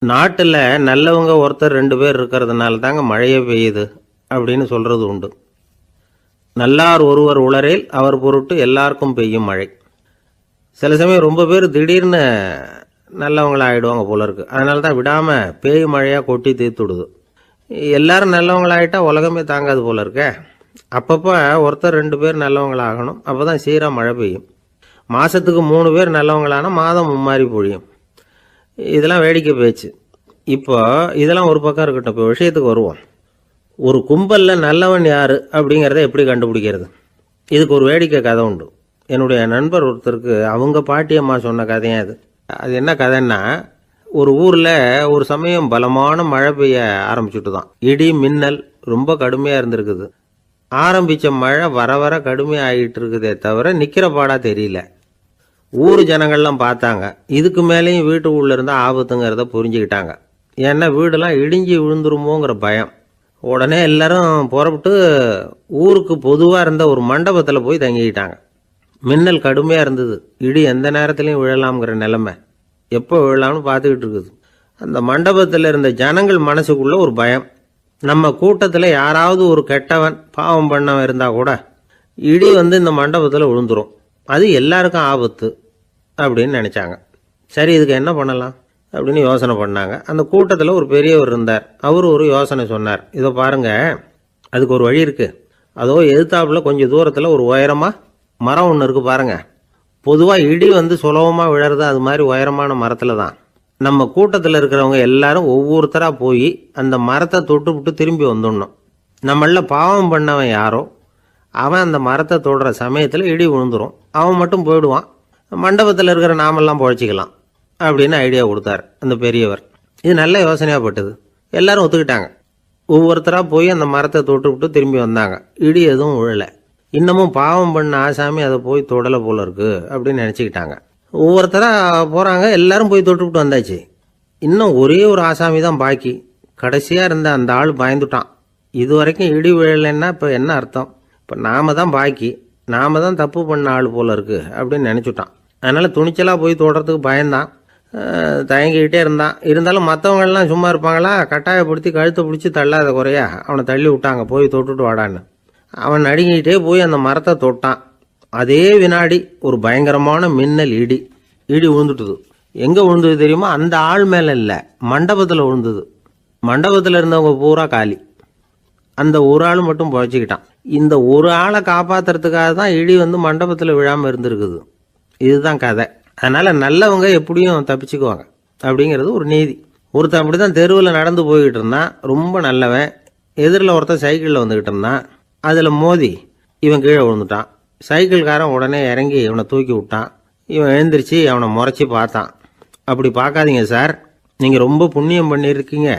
நாட்டில் நல்லவங்க ஒருத்தர் 2 பேர் இருக்கிறதுனால தாங்க மழையே பெய்யுது அப்படின்னு சொல்கிறது உண்டு. நல்லார் ஒருவர் உளரேல் அவர் பொருட்டு எல்லாருக்கும் பெய்யும் மழை. சில சமயம் ரொம்ப பேர் திடீர்னு நல்லவங்களாகிடுவாங்க போல இருக்கு. அதனால தான் விடாமல் பேய் மழையாக கொட்டி தீர்த்துடுது. எல்லாரும் நல்லவங்களாகிட்டா உலகமே தாங்காது போல இருக்க. அப்பப்போ ஒருத்தர் 2 பேர் நல்லவங்களாகணும். அப்போ தான் சீராக மழை பெய்யும். மாதத்துக்கு 3 பேர் நல்லவங்களானா மாதம் மும்மாரி பொழியும். இதெல்லாம் வேடிக்கை பேச்சு. இப்போ இதெல்லாம் ஒரு பக்கம் இருக்கட்டும். இப்போ விஷயத்துக்கு வருவோம். ஒரு கும்பலில் நல்லவன் யார் அப்படிங்கிறத எப்படி கண்டுபிடிக்கிறது? இதுக்கு ஒரு வேடிக்கை கதை உண்டு. என்னுடைய நண்பர் ஒருத்தருக்கு அவங்க பாட்டியம்மா சொன்ன கதையும் அது. அது என்ன கதைன்னா, ஒரு ஊரில் ஒரு சமயம் பலமான மழை பெய்ய ஆரம்பிச்சுட்டு தான். இடி மின்னல் ரொம்ப கடுமையாக இருந்திருக்குது. ஆரம்பித்த மழை வர வர கடுமையாக ஆகிட்டு இருக்குதே தவிர நிற்கிற பாடாக தெரியல. ஊர் ஜனங்கள்லாம் பார்த்தாங்க. இதுக்கு மேலேயும் வீட்டுக்குள்ளே இருந்தால் ஆபத்துங்கிறத புரிஞ்சுக்கிட்டாங்க. ஏன்னா வீடெல்லாம் இடிஞ்சி விழுந்துருமோங்கிற பயம். உடனே எல்லாரும் புறப்பட்டு ஊருக்கு பொதுவாக இருந்த ஒரு மண்டபத்தில் போய் தங்கிக்கிட்டாங்க. மின்னல் கடுமையாக இருந்தது. இடி எந்த நேரத்துலையும் விழலாம்ங்கிற நிலைமை. எப்போ விழலாம்னு பார்த்துக்கிட்டு இருக்குது. அந்த மண்டபத்தில் இருந்த ஜனங்கள் மனசுக்குள்ளே ஒரு பயம். நம்ம கூட்டத்தில் யாராவது ஒரு கெட்டவன் பாவம் பண்ணவன் இருந்தால் கூட இடி இந்த மண்டபத்தில் விழுந்துரும். அது எல்லாருக்கும் ஆபத்து அப்படின்னு நினச்சாங்க. சரி, இதுக்கு என்ன பண்ணலாம் அப்படின்னு யோசனை பண்ணாங்க. அந்த கூட்டத்தில் ஒரு பெரியவர் இருந்தார். அவர் ஒரு யோசனை சொன்னார். இதை பாருங்க, அதுக்கு ஒரு வழி இருக்குது. அதோ எதிர்த்தாப்புல கொஞ்சம் தூரத்தில் ஒரு உயரமாக மரம் ஒன்று இருக்குது பாருங்க. பொதுவாக இடி சுலபமாக விழறது அது மாதிரி உயரமான மரத்தில் தான். நம்ம கூட்டத்தில் இருக்கிறவங்க எல்லாரும் ஒவ்வொருத்தராக போய் அந்த மரத்தை தொட்டு விட்டு திரும்பி வந்துடணும். நம்மள பாவம் பண்ணவன் யாரோ அவன் அந்த மரத்தை தொடுற சமயத்தில் இடி விழுந்துடும். அவன் மட்டும் போயிடுவான். மண்டபத்தில் இருக்கிற நாமெல்லாம் பொழைச்சிக்கலாம் அப்படின்னு ஐடியா கொடுத்தார் அந்த பெரியவர். இது நல்ல யோசனையாக பட்டது. எல்லாரும் ஒத்துக்கிட்டாங்க. ஒவ்வொருத்தராக போய் அந்த மரத்தை தொட்டு விட்டு திரும்பி வந்தாங்க. இடி எதுவும் விழலை. இன்னமும் பாவம் பண்ண ஆசாமி அதை போய் தொடலை போல இருக்கு அப்படின்னு நினச்சிக்கிட்டாங்க. ஒவ்வொருத்தராக போகிறாங்க. எல்லாரும் போய் தொட்டு விட்டு வந்தாச்சு. இன்னும் ஒரே ஒரு ஆசாமி தான் பாக்கி. கடைசியாக இருந்த அந்த ஆள் பயந்துட்டான். இது வரைக்கும் இடி விழலைன்னா இப்போ என்ன அர்த்தம்? இப்போ நாம தான் பாக்கி, நாம தான் தப்பு பண்ண ஆள் போல இருக்கு அப்படின்னு நினச்சிட்டான். அதனால் துணிச்சலாக போய் தொடுறதுக்கு பயந்தான். தயங்கிக்கிட்டே இருந்தான். இருந்தாலும் மற்றவங்கள்லாம் சும்மா இருப்பாங்களா? கட்டாயப்படுத்தி கழுத்தை பிடிச்சி தள்ளாத குறையா அவனை தள்ளி விட்டாங்க. போய் தொட்டுட்டு வாடான்னு. அவன் நடுங்கிட்டே போய் அந்த மரத்தை தொட்டான். அதே வினாடி ஒரு பயங்கரமான மின்னல் இடி விழுந்துட்டுது. எங்கே விழுந்தது தெரியுமா? அந்த ஆள் மேலே இல்லை, மண்டபத்தில் விழுந்தது. மண்டபத்தில் இருந்தவங்க பூரா காலி. அந்த ஒரு ஆள் மட்டும் புழைச்சிக்கிட்டான். இந்த ஒரு ஆளை காப்பாற்றுறதுக்காக தான் இடி மண்டபத்தில் விழாமல் இருந்திருக்குது. இதுதான் கதை. அதனால் நல்லவங்க எப்படியும் தப்பிச்சுக்குவாங்க அப்படிங்கிறது ஒரு நீதி. ஒருத்தன் அப்படி தான் தெருவில் நடந்து போய்கிட்டு இருந்தான். ரொம்ப நல்லவன். எதிரில் ஒருத்தன் சைக்கிளில் வந்துக்கிட்டு இருந்தான். அதில் மோதி இவன் கீழே விழுந்துட்டான். சைக்கிள்காரன் உடனே இறங்கி இவனை தூக்கி விட்டான். இவன் எழுந்திரிச்சு அவனை முறைச்சி பார்த்தான். அப்படி பார்க்காதீங்க சார், நீங்கள் ரொம்ப புண்ணியம் பண்ணியிருக்கீங்க,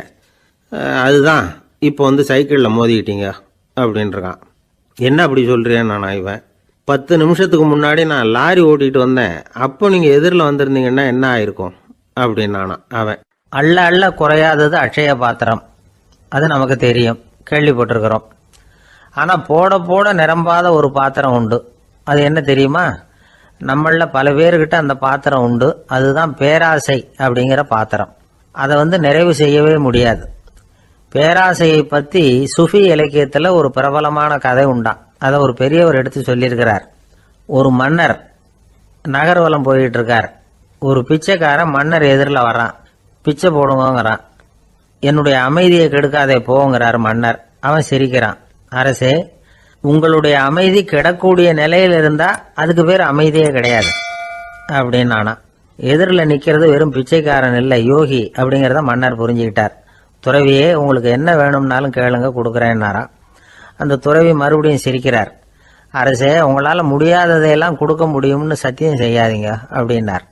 அதுதான் இப்போ சைக்கிளில் மோதிக்கிட்டீங்க அப்படின்றான். என்ன அப்படி சொல்கிறேன் நான்? இவன் 10 நிமிஷத்துக்கு முன்னாடி நான் லாரி ஓட்டிகிட்டு வந்தேன், அப்போ நீங்கள் எதிரில் வந்திருந்தீங்கன்னா என்ன ஆயிருக்கும் அப்படின்னானா அவன். அள்ள அள்ள குறையாதது அட்சய பாத்திரம், அது நமக்கு தெரியும், கேள்விப்பட்டிருக்கிறோம். ஆனால் போட போட நிரம்பாத ஒரு பாத்திரம் உண்டு. அது என்ன தெரியுமா? நம்மள பல பேர்கிட்ட அந்த பாத்திரம் உண்டு. அதுதான் பேராசை அப்படிங்கிற பாத்திரம். அதை நிறைவு செய்யவே முடியாது. பேராசையை பற்றி சுஃபி இலக்கியத்தில் ஒரு பிரபலமான கதை உண்டான். அதை ஒரு பெரியவர் எடுத்து சொல்லியிருக்கிறார். ஒரு மன்னர் நகர்வலம் போயிட்டு இருக்கார். ஒரு பிச்சைக்காரன் மன்னர் எதிரில் வர்றான். பிச்சை போடுங்கிறான். என்னுடைய அமைதியை கெடுக்காதே போங்கிறார் மன்னர். அவன் சிரிக்கிறான். அரசே, உங்களுடைய அமைதி கெடக்கூடிய நிலையில் இருந்தால் அதுக்கு பேர் அமைதியே கிடையாது அப்படின்னானா. எதிரில் நிற்கிறது வெறும் பிச்சைக்காரன் இல்லை, யோகி அப்படிங்கிறத மன்னர் புரிஞ்சுக்கிட்டார். துறவியே, உங்களுக்கு என்ன வேணும்னாலும் கேளுங்க, கொடுக்குறேன்னாரா. அந்த துறவி மறுபடியும் சிரிக்கிறார். அரசே, உங்களால் முடியாததையெல்லாம் கொடுக்க முடியும்னு சத்தியம் செய்யாதீங்க அப்படின்னார்.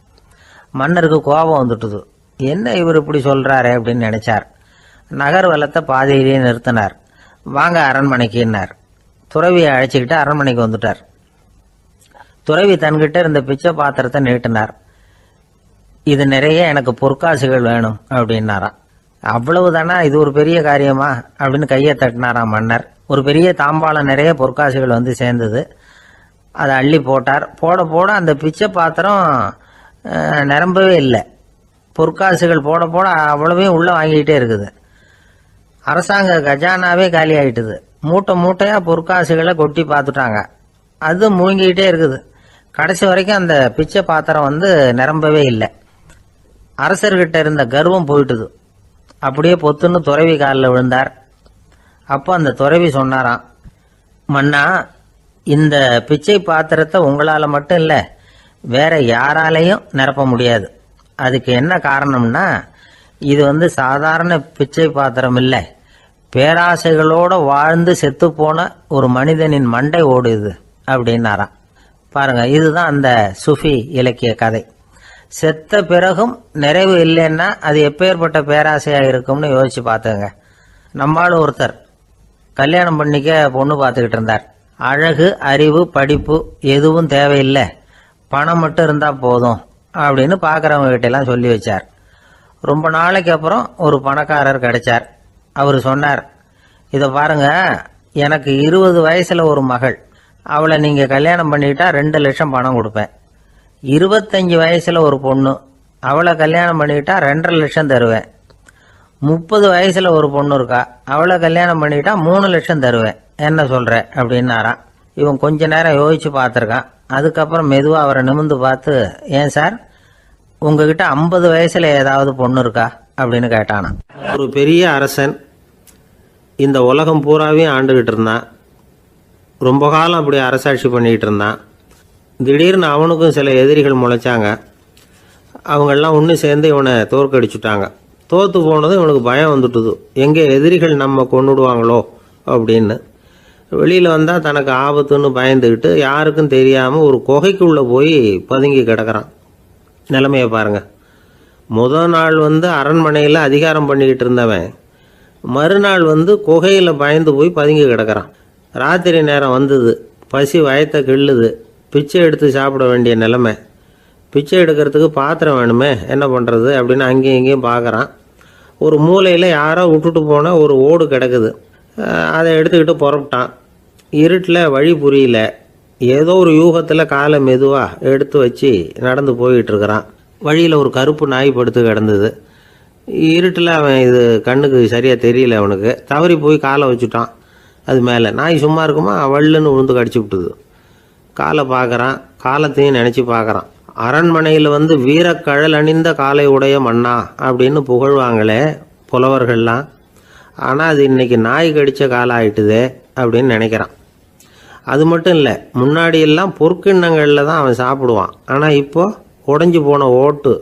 மன்னருக்கு கோபம் வந்துட்டுது. என்ன இவர் இப்படி சொல்கிறாரே அப்படின்னு நினைச்சார். நகர்வலத்தை பாதையிலேயே நிறுத்தினார். வாங்க அரண்மனைக்குன்னார். துறவியை அழைச்சிக்கிட்டு அரண்மனைக்கு வந்துட்டார். துறவி தன்கிட்ட இருந்த பிச்சை பாத்திரத்தை நீட்டினார். இது நிறைய எனக்கு பொற்காசுகள் வேணும் அப்படின்னாராம். அவ்வளவுதானா, இது ஒரு பெரிய காரியமா அப்படின்னு கையை தட்டினாராம் மன்னர். ஒரு பெரிய தாம்பாளம் நிறைய பொற்காசுகள் சேர்ந்தது. அதை அள்ளி போட்டார். போட போட அந்த பிச்சை பாத்திரம் நிரம்பவே இல்லை. பொற்காசுகள் போட போட அவ்வளவையும் உள்ளே வாங்கிக்கிட்டே இருக்குது. அரசாங்க கஜானாவே காலி ஆகிட்டுது. மூட்டை மூட்டையாக பொற்காசுகளை கொட்டி பார்த்துட்டாங்க. அது முழுங்கிக்கிட்டே இருக்குது. கடைசி வரைக்கும் அந்த பிச்சை பாத்திரம் நிரம்பவே இல்லை. அரசர்கிட்ட இருந்த கர்வம் போயிட்டுது. அப்படியே பொத்துன்னு துறவி காலில் விழுந்தார். அப்போ அந்த துறவி சொன்னாராம், மன்னா, இந்த பிச்சை பாத்திரத்தை உங்களால் மட்டும் இல்லை, வேற யாராலையும் நிரப்ப முடியாது. அதுக்கு என்ன காரணம்னா, இது சாதாரண பிச்சை பாத்திரம் இல்லை, பேராசைகளோட வாழ்ந்து செத்து போன ஒரு மனிதனின் மண்டை ஓடுது அப்படின்னாராம். பாருங்க, இதுதான் அந்த சுஃபி இலக்கிய கதை. செத்த பிறகும் நிறைவு இல்லைன்னா அது எப்பேற்பட்ட பேராசையா இருக்கும்னு யோசிச்சு பார்த்துங்க. நம்மால் ஒருத்தர் கல்யாணம் பண்ணிக்க பொண்ணு பார்த்துக்கிட்டு இருந்தார். அழகு, அறிவு, படிப்பு எதுவும் தேவையில்லை, பணம் மட்டும் இருந்தா போதும் அப்படின்னு பார்க்குறவங்க கிட்ட எல்லாம் சொல்லி வச்சார். ரொம்ப நாளைக்கு அப்புறம் ஒரு பணக்காரர் கிடைச்சார். அவர் சொன்னார், இதை பாருங்க, எனக்கு 20 வயசுல ஒரு மகள், அவளை நீங்க கல்யாணம் பண்ணிட்டா 2 லட்சம் பணம் கொடுப்பேன். 25 வயசுல ஒரு பொண்ணு, அவளை கல்யாணம் பண்ணிட்டா 2.5 லட்சம் தருவேன். 30 வயசுல ஒரு பொண்ணு இருக்கா, அவளை கல்யாணம் பண்ணிட்டா 3 லட்சம் தருவேன். என்ன சொல்ற அப்படின்னாராம். இவன் கொஞ்ச நேரம் யோசிச்சு பார்த்துருக்கான். அதுக்கப்புறம் மெதுவாக அவரை நிமிர்ந்து பார்த்து, ஏன் சார், உங்ககிட்ட 50 வயசுல ஏதாவது பொண்ணு இருக்கா அப்படின்னு கேட்டானா. ஒரு பெரிய அரசன் இந்த உலகம் பூராவையும் ஆண்டுகிட்டு இருந்தான். ரொம்ப காலம் அப்படி அரசாட்சி பண்ணிக்கிட்டு இருந்தான். திடீர்னு அவனுக்கும் சில எதிரிகள் முளைச்சாங்க. அவங்கெல்லாம் ஒன்று சேர்ந்து இவனை தோற்கடிச்சுட்டாங்க. தோற்று போனது இவனுக்கு பயம் வந்துட்டுது, எங்கே எதிரிகள் நம்ம கொண்டுடுவாங்களோ அப்படின்னு. வெளியில் வந்தால் தனக்கு ஆபத்துன்னு பயந்துக்கிட்டு யாருக்கும் தெரியாமல் ஒரு குகைக்குள்ளே போய் பதுங்கி கிடக்கிறான். நிலைமையை பாருங்கள். முதல் நாள் அரண்மனையில் அதிகாரம் பண்ணிக்கிட்டு இருந்தவன் மறுநாள் குகையில் பயந்து போய் பதுங்கி கிடக்கிறான். ராத்திரி நேரம் வந்தது, பசி வயத்தை கிள்ளுது, பிச்சை எடுத்து சாப்பிட வேண்டிய நிலைமை. பிச்சை எடுக்கிறதுக்கு பாத்திரம் வேணுமே, என்ன பண்ணுறது அப்படின்னு அங்கேயும் இங்கேயும் பார்க்குறான். ஒரு மூலையில் யாரோ விட்டுட்டு போன ஒரு ஓடு கிடக்குது. அதை எடுத்துக்கிட்டு புறப்பட்டான். இருட்டில் வழி புரியல. ஏதோ ஒரு யூகத்தில் காலை மெதுவாக எடுத்து வச்சு நடந்து போயிட்டுருக்கிறான். வழியில் ஒரு கருப்பு நாய் படுத்து கிடந்தது. இருட்டில் அவன் இது கண்ணுக்கு சரியாக தெரியல. அவனுக்கு தவறி போய் காலை வச்சுட்டான் அது மேலே. நாய் சும்மா இருக்குமா, வள்ளுன்னு விழுந்து கடிச்சு விட்டுது. காலை பார்க்குறான், காலத்தையும் நினச்சி பார்க்குறான். அரண்மனையில் வீரக்கழல் அணிந்த காலை உடைய மன்னா அப்படின்னு புகழ்வாங்களே புலவர்கள்லாம். ஆனால் அது இன்னைக்கு நாய் கடித்த காலம் ஆயிட்டுதே அப்படின்னு நினைக்கிறான். அது மட்டும் இல்லை, முன்னாடியெல்லாம் பொற்கிண்ணங்களில் தான் அவன் சாப்பிடுவான். ஆனால் இப்போது உடஞ்சி போன ஓட்டு,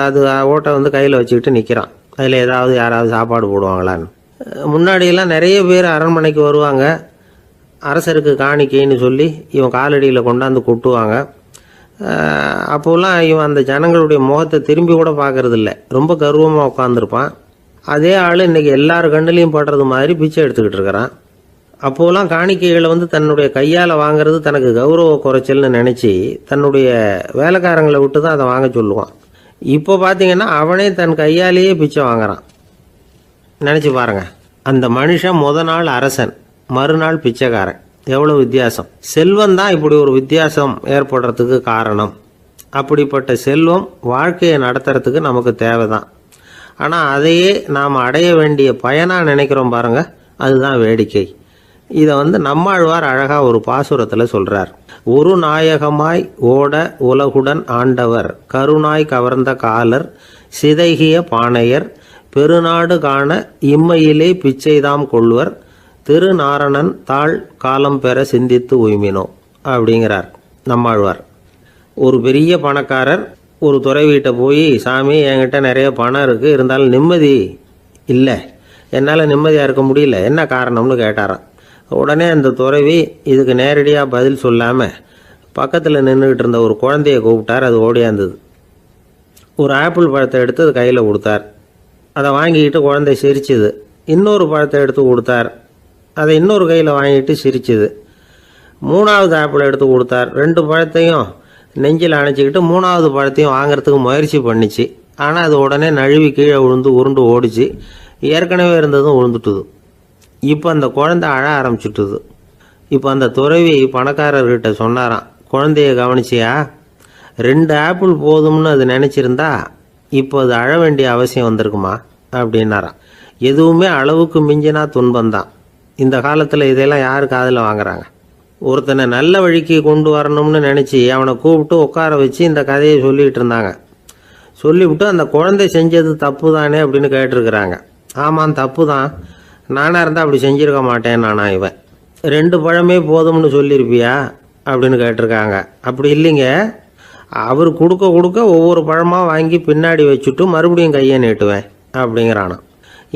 அது ஓட்டை கையில் வச்சுக்கிட்டு நிற்கிறான். அதில் யாராவது சாப்பாடு போடுவாங்களான்னு. முன்னாடியெல்லாம் நிறைய பேர் அரண்மனைக்கு வருவாங்க. அரசருக்கு காணிக்கைன்னு சொல்லி இவன் காலடியில் கொண்டாந்து கொட்டுவாங்க. அப்போல்லாம் இவன் அந்த ஜனங்களுடைய முகத்தை திரும்பி கூட பார்க்கறதில்ல, ரொம்ப கர்வமாக உட்காந்துருப்பான். அதே ஆள் இன்றைக்கி எல்லார் கண்ணுலேயும் படுறது மாதிரி பிச்சை எடுத்துக்கிட்டு இருக்கிறான். அப்போலாம் காணிக்கைகளை தன்னுடைய கையால் வாங்கிறது தனக்கு கௌரவ குறைச்சல்னு நினச்சி தன்னுடைய வேலைக்காரங்களை விட்டு தான் அதை வாங்க சொல்லுவான். இப்போ பார்த்தீங்கன்னா அவனே தன் கையாலேயே பிச்சை வாங்குறான். நினச்சி பாருங்கள், அந்த மனுஷன் நாள் அரசன், மறுநாள் பிச்சைக்காரன். எவ்வளோ வித்தியாசம்! செல்வம் தான் இப்படி ஒரு வித்தியாசம் ஏற்படுறதுக்கு காரணம். அப்படிப்பட்ட செல்வம் வாழ்க்கையை நடத்துறதுக்கு நமக்கு தேவைதான். ஆனால் அதையே நாம் அடைய வேண்டிய பயனாக நினைக்கிறோம் பாருங்கள், அதுதான் வேடிக்கை. இதை நம்மாழ்வார் அழகாக ஒரு பாசுரத்தில் சொல்கிறார். ஒரு நாயகமாய் ஓட உலகுடன் ஆண்டவர், கருணாய் கவர்ந்த காலர், சிதைகிய பானையர், பெருநாடு காண இம்மையிலே பிச்சைதாம் கொள்வர், திருநாரணன் தாழ் காலம் பெற சிந்தித்து உய்மினோ அப்படிங்கிறார் நம்மாழ்வார். ஒரு பெரிய பணக்காரர் ஒரு துறவிகிட்ட போய், சாமி என்கிட்ட நிறைய பணம் இருக்குது, இருந்தாலும் நிம்மதி இல்லை, என்னால் நிம்மதியாக இருக்க முடியல, என்ன காரணம்னு கேட்டாராம். உடனே அந்த துறவி இதுக்கு நேரடியாக பதில் சொல்லாமல் பக்கத்தில் நின்றுக்கிட்டு இருந்த ஒரு குழந்தைய கூப்பிட்டார். அது ஓடியாந்தது. ஒரு ஆப்பிள் பழத்தை எடுத்து அது கையில் கொடுத்தார். அதை வாங்கிக்கிட்டு குழந்தை சிரிச்சுது. இன்னொரு பழத்தை எடுத்து கொடுத்தார். அதை இன்னொரு கையில் வாங்கிட்டு சிரிச்சுது. 3வது ஆப்பிள் எடுத்து கொடுத்தார். 2 பழத்தையும் நெஞ்சில் அணைச்சிக்கிட்டு 3வது பழத்தையும் வாங்கிறதுக்கு முயற்சி பண்ணிச்சு. ஆனால் அது உடனே நழுவி கீழே விழுந்து உருண்டு ஓடிச்சு. ஏற்கனவே இருந்ததும் விழுந்துட்டுது. இப்போ அந்த குழந்தை அழ ஆரம்பிச்சுட்டுது. இப்போ அந்த துறவி பணக்காரர்கிட்ட சொன்னாராம், குழந்தைய கவனிச்சியா, 2 ஆப்பிள் போதும்னு அது நினச்சிருந்தா இப்போ அது அழ வேண்டிய அவசியம் வந்திருக்குமா அப்படின்னாராம். எதுவுமே அளவுக்கு மிஞ்சினா துன்பம்தான். இந்த காலத்தில் இதெல்லாம் யாரு காதில் வாங்குறாங்க? ஒருத்தனை நல்ல வழிக்கு கொண்டு வரணும்னு நினச்சி அவனை கூப்பிட்டு உட்கார வச்சு இந்த கதையை சொல்லிகிட்டு இருந்தாங்க. சொல்லிவிட்டு அந்த குழந்தை செஞ்சது தப்பு தானே அப்படின்னு கேட்டிருக்கிறாங்க. ஆமாம், தப்பு தான். நானாக இருந்தால் அப்படி செஞ்சிருக்க மாட்டேன் நானா இவன். 2 பழமே போதும்னு சொல்லியிருப்பியா அப்படின்னு கேட்டிருக்காங்க. அப்படி இல்லைங்க, அவர் கொடுக்க கொடுக்க ஒவ்வொரு பழமாக வாங்கி பின்னாடி வச்சுட்டு மறுபடியும் கையை நீட்டுவேன் அப்படிங்கிறானா.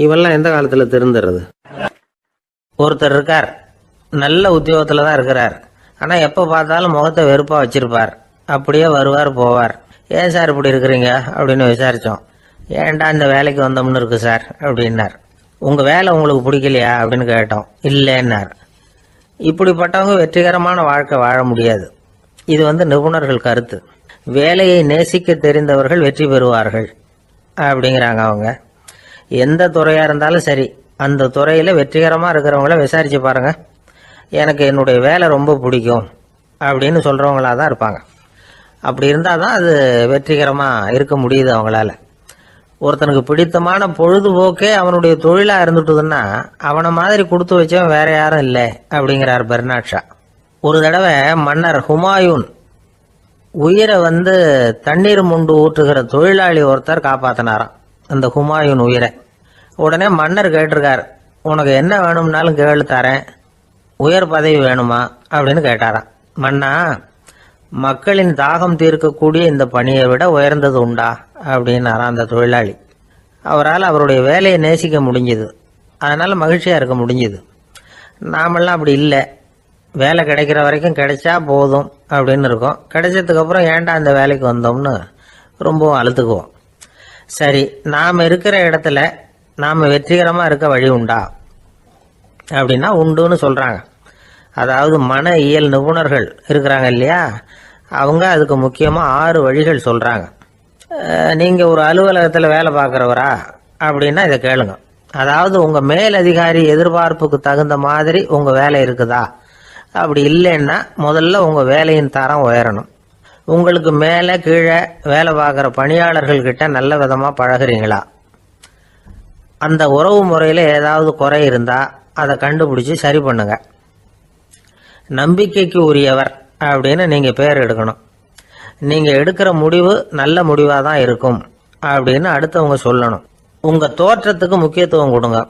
இவெல்லாம் எந்த காலத்தில் திருந்துறது? ஒருத்தர் இருக்கார், நல்ல உத்தியோகத்தில் தான் இருக்கிறார். ஆனால் எப்போ பார்த்தாலும் முகத்தை வெறுப்பாக வச்சிருப்பார். அப்படியே வருவார் போவார். ஏன் சார் இப்படி இருக்கிறீங்க அப்படின்னு விசாரித்தோம். ஏன்டா இந்த வேலைக்கு வந்தோம்னு இருக்கு சார் அப்படின்னார். உங்கள் வேலை உங்களுக்கு பிடிக்கலையா அப்படின்னு கேட்டோம். இல்லைன்னார். இப்படிப்பட்டவங்க வெற்றிகரமான வாழ்க்கை வாழ முடியாது. இது நிபுணர்கள் கருத்து. வேலையை நேசிக்க தெரிந்தவர்கள் வெற்றி பெறுவார்கள் அப்படிங்கிறாங்க அவங்க. எந்த துறையாக இருந்தாலும் சரி, அந்த துறையில் வெற்றிகரமாக இருக்கிறவங்கள விசாரித்து பாருங்க. எனக்கு என்னுடைய வேலை ரொம்ப பிடிக்கும் அப்படின்னு சொல்கிறவங்களா தான் இருப்பாங்க. அப்படி இருந்தால் தான் அது வெற்றிகரமாக இருக்க முடியுது அவங்களால. ஒருத்தனுக்கு பிடித்தமான பொழுதுபோக்கே அவனுடைய தொழிலாக இருந்துட்டுதுன்னா அவனை மாதிரி கொடுத்து வச்சவன் வேற யாரும் இல்லை அப்படிங்கிறார் பெர்னாட் ஷா. ஒரு தடவை மன்னர் ஹுமாயூன் உயிரை தண்ணீர் முண்டு ஊற்றுகிற தொழிலாளி ஒருத்தர் காப்பாத்தினாராம் அந்த ஹுமாயூன் உயிரை. உடனே மன்னர் கேட்டிருக்கார், உனக்கு என்ன வேணும்னாலும் கேளு தரேன், உயர் பதவி வேணுமா அப்படின்னு கேட்டாராம். மன்னா, மக்களின் தாகம் தீர்க்கக்கூடிய இந்த பணியை விட உயர்ந்தது உண்டா அப்படின்னாராம் அந்த தொழிலாளி. அவரால் அவருடைய வேலையை நேசிக்க முடிஞ்சுது. அதனால் மகிழ்ச்சியாக இருக்க முடிஞ்சுது. நாமெல்லாம் அப்படி இல்லை. வேலை கிடைக்கிற வரைக்கும் கிடைச்சா போதும் அப்படின்னு இருக்கோம். கிடைச்சதுக்கப்புறம் ஏன்டா அந்த வேலைக்கு வந்தோம்னு ரொம்பவும் அழுத்துக்குவோம். சரி, நாம் இருக்கிற இடத்துல நாம் வெற்றிகரமாக இருக்க வழி உண்டா அப்படின்னா உண்டுன்னு சொல்கிறாங்க. அதாவது மன இயல் நிபுணர்கள் இருக்கிறாங்க இல்லையா, அவங்க அதுக்கு முக்கியமாக 6 வழிகள் சொல்கிறாங்க. நீங்கள் ஒரு அலுவலகத்தில் வேலை பார்க்குறவரா அப்படின்னா இதை கேளுங்க. அதாவது உங்கள் மேலதிகாரி எதிர்பார்ப்புக்கு தகுந்த மாதிரி உங்கள் வேலை இருக்குதா? அப்படி இல்லைன்னா முதல்ல உங்கள் வேலையின் தரம் உயரணும். உங்களுக்கு மேலே கீழே வேலை பார்க்குற பணியாளர்கள்கிட்ட நல்ல விதமாக பழகுறீங்களா? அந்த உறவு முறையில் ஏதாவது குறை இருந்தால் அதை கண்டுபிடிச்சி சரி பண்ணுங்க. நம்பிக்கைக்கு உரியவர் அப்படின்னு நீங்கள் பேர் எடுக்கணும். நீங்கள் எடுக்கிற முடிவு நல்ல முடிவாக தான் இருக்கும் அப்படின்னு அடுத்தவங்க சொல்லணும். உங்கள் தோற்றத்துக்கு முக்கியத்துவம் கொடுங்க.